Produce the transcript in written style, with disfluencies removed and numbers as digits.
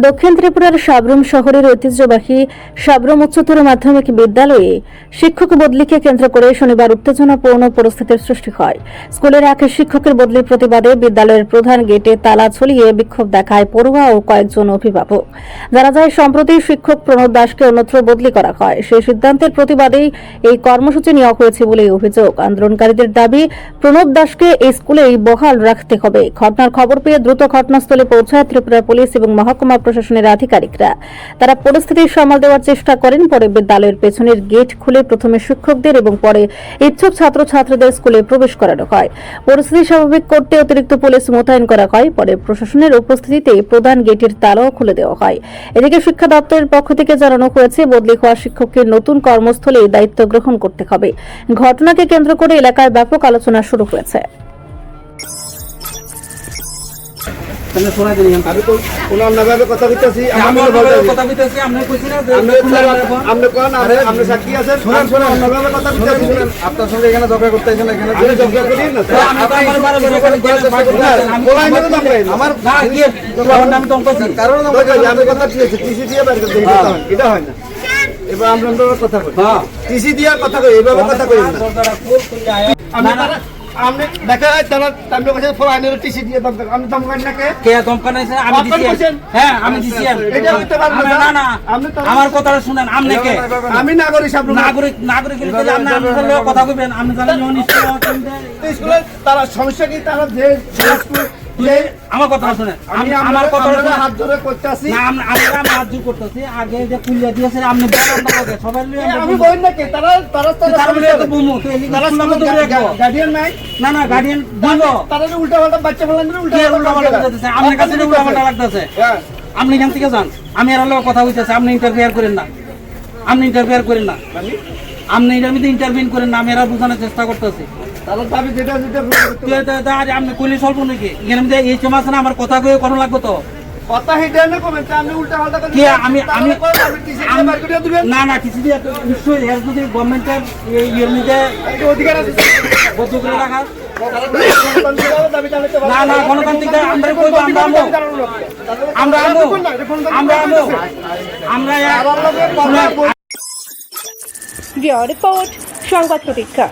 দক্ষিণ ত্রিপুরার সাব্রুম শহরের ঐতিহ্যবাহী সাব্রুম উচ্চতর মাধ্যমিক বিদ্যালয়ে শিক্ষক বদলিকে কেন্দ্র করে শনিবার উত্তেজনাপূর্ণ পরিস্থিতির সৃষ্টি হয়। স্কুলের এক শিক্ষকের বদলির প্রতিবাদে বিদ্যালয়ের প্রধান গেটে তালা ঝুলিয়ে বিক্ষোভ দেখায় পড়ুয়া ও কয়েকজন অভিভাবক। জানা যায়, সম্প্রতি শিক্ষক প্রণব দাসকে অন্যত্র বদলি করা হয়। সেই সিদ্ধান্তের প্রতিবাদেই এই কর্মসূচি নেওয়া হয়েছে বলে অভিযোগ। আন্দোলনকারীদের দাবি, প্রণব দাসকে এই স্কুলেই বহাল রাখতে হবে। ঘটনার খবর পেয়ে দ্রুত ঘটনাস্থলে পৌঁছায় ত্রিপুরা পুলিশ এবং মহকুমা প্রশাসনের আধিকারিকরা। তারা পরিস্থিতি সামাল দেওয়ার চেষ্টা করেন। পরে বিদ্যালয়ের পেছনের গেট খুলে প্রথমে শিক্ষকদের এবং পরে ইচ্ছুক ছাত্রছাত্রীদের স্কুলে প্রবেশ করানো হয়। পরিস্থিতি স্বাভাবিক করতে অতিরিক্ত পুলিশ মোতায়েন করা হয়। পরে প্রশাসনের উপস্থিতিতে প্রধান গেটের তালাও খুলে দেওয়া হয়। এদিকে শিক্ষা দপ্তরের পক্ষ থেকে জানানো হয়েছে, বদলি হওয়া শিক্ষককে নতুন কর্মস্থলে দায়িত্ব গ্রহণ করতে হবে। ঘটনাকে কেন্দ্র করে এলাকায় ব্যাপক আলোচনা শুরু হয়েছে। কথা কইতাছি আপনার সঙ্গে এখানে ঝগড়া করতেছেন, এখানে ঝগড়া করি না কারণ আমি কথা দিয়েছি টিসি দিয়ে বের করতে, এটা হয় না। এবার আমরা কথা কই, টিসি দিয়ে কথা কই, এভাবে কথা কই না। আমি দেখা যায় তারা তাদের কাছে ফোরাইনের টিসি দিয়ে দমকান, আমি দমকান না কে দমকান আছে? আমি দিছি। হ্যাঁ আমি দিছি। এটা হইতে পারবে না। না আপনি আমার কথাটা শুনেন। আপনি কে? আমি নাগরিক সাহেব। নাগরিক বলে আপনি কথা কইবেন। আপনি জানেন স্কুলে তারা সমস্যা কি? তারা যে আমার কথা শুনেন, আমার কথা হাত ধরে করতেছি না। আমরা হাত ধরে করতেছি। আগে যে কুলিয়া দিয়েছে আপনি সবাই আমি বই না কে তারা গার্ডিয়ান নাই। না না গার্ডিয়ান দিব। তারা উল্টা পাল্টা বাচ্চা বলেন, উল্টা পাল্টা করতেছে। আপনার কাছে উল্টা পাল্টা লাগতেছে। আপনি এখান থেকে যান। আমি আর লোক কথা হইতেছে। আপনি ইন্টারফেয়ার করেন না। আপনি ইন্টারফেয়ার করেন না। আপনি এটার মধ্যে ইন্টারভিউ করেন না। আমি এরা বোঝানোর চেষ্টা করতেছি। আপনি কইলে চলবো নাকি? এখানে এই সমাজ না, আমার কথা কয়ে কোনো লাগবে তো কথা হিডেন কমেন্ট। আমি উল্টা পাল্টা কি আমি না না কিছু দিয়ে নিশ্চয়ই এর যদি গভর্নমেন্টের ইয়ের মধ্যে অধিকার আছে বদ্ধ করে রাখা। না না গণতান্ত্রিক আমরা কইব। আমরা রিপোর্ট সংবাদ প্রতীক্ষা।